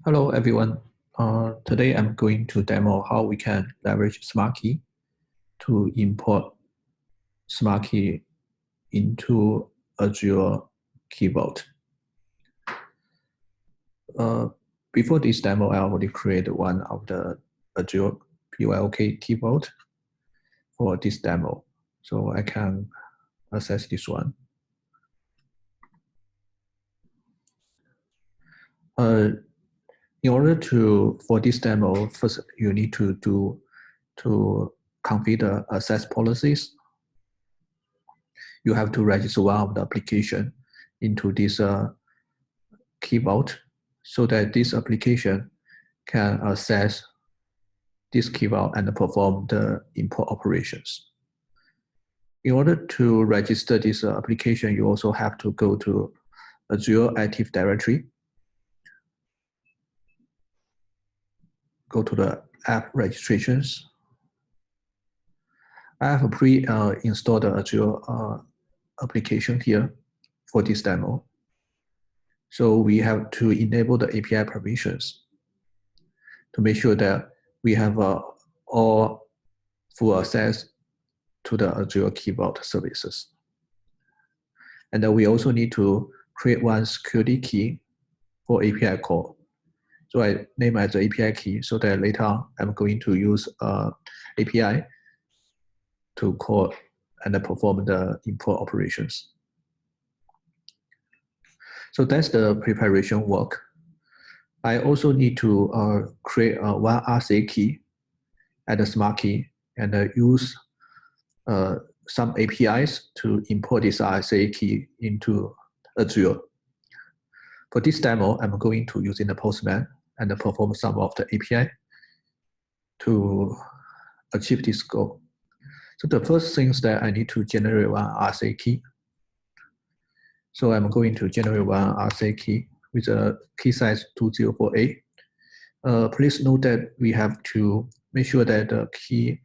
Hello, everyone. Today I'm going to demo how we can leverage Smartkey to import Smartkey into Azure Key Vault. Before this demo, I already created one of the Azure PYOK Key Vault for this demo. So I can access this one. In order for this demo, first you need to configure access policies. You have to register one of the application into this Key Vault so that this application can access this Key Vault and perform the import operations. In order to register this application, you also have to go to Azure Active Directory, go to the app registrations. I have a pre-installed Azure application here for this demo. So we have to enable the API permissions to make sure that we have all full access to the Azure Key Vault services. And then we also need to create one security key for API call. So I name it as the API key so that later I'm going to use API to call and perform the import operations. So that's the preparation work. I also need to create one RSA key and a Smartkey and use some APIs to import this RSA key into Azure. For this demo, I'm going to use in the Postman and perform some of the API to achieve this goal. So the first thing is that I need to generate one RSA key. So I'm going to generate one RSA key with a key size 2048. Please note that we have to make sure that the key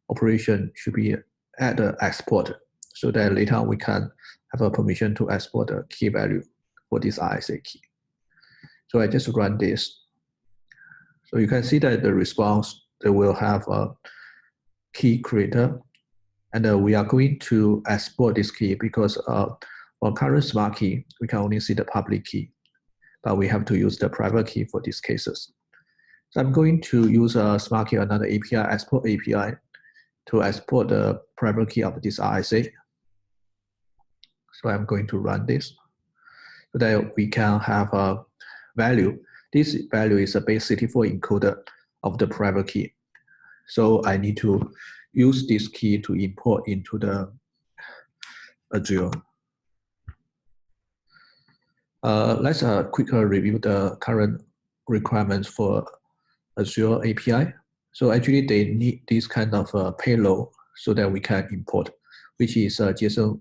operation should be at the export so that later we can have a permission to export the key value for this RSA key. So I just run this. So you can see that the response, they will have a key creator, and we are going to export this key because on current Smartkey, we can only see the public key, but we have to use the private key for these cases. So I'm going to use a Smartkey, another API, export API, to export the private key of this RSA. So I'm going to run this so that we can have a value. This value is a base 64 encoder of the private key. So I need to use this key to import into the Azure. Let's quickly review the current requirements for Azure API. So actually they need this kind of payload so that we can import, which is a JSON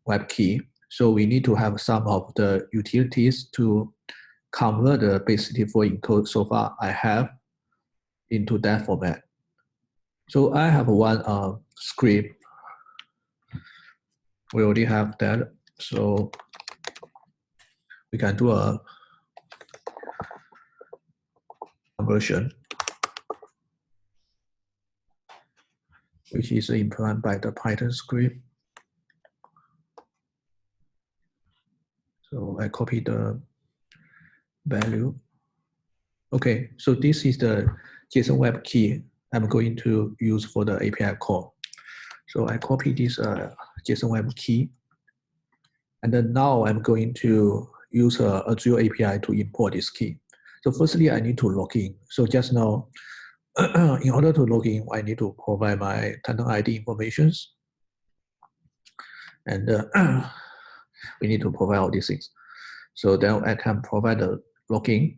web key. So we need to have some of the utilities to convert the base 64 encode so far I have into that format. So I have one script. We already have that. So we can do a conversion, which is implemented by the Python script. So I copy the value. Okay, so this is the JSON web key I'm going to use for the API call. So I copy this JSON web key, and then now I'm going to use Azure API to import this key. So firstly, I need to log in. So just now, in order to log in, I need to provide my tenant ID informations. And we need to provide all these things. So then I can provide the login.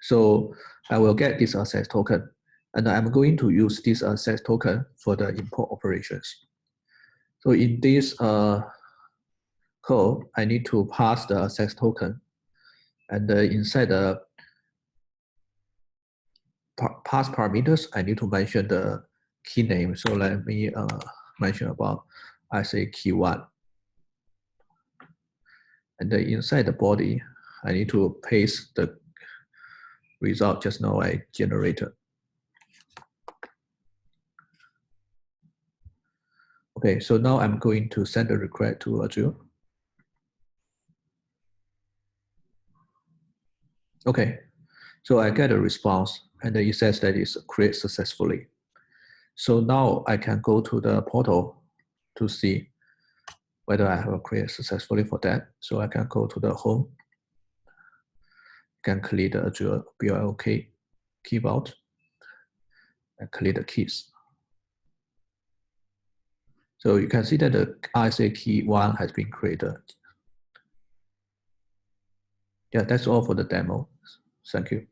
So I will get this access token. And I'm going to use this access token for the import operations. So in this code, I need to pass the access token. And inside the pass parameters, I need to mention the key name. So let me mention about, I say key 1. And then inside the body, I need to paste the result just now I generated. Okay, so now I'm going to send a request to Azure. Okay, so I get a response and it says that it's created successfully. So now I can go to the portal to see whether I have created successfully for that. So I can go to the home, can click the Azure BLK keyboard and click the keys. So you can see that the RSA key 1 has been created. Yeah, that's all for the demo. Thank you.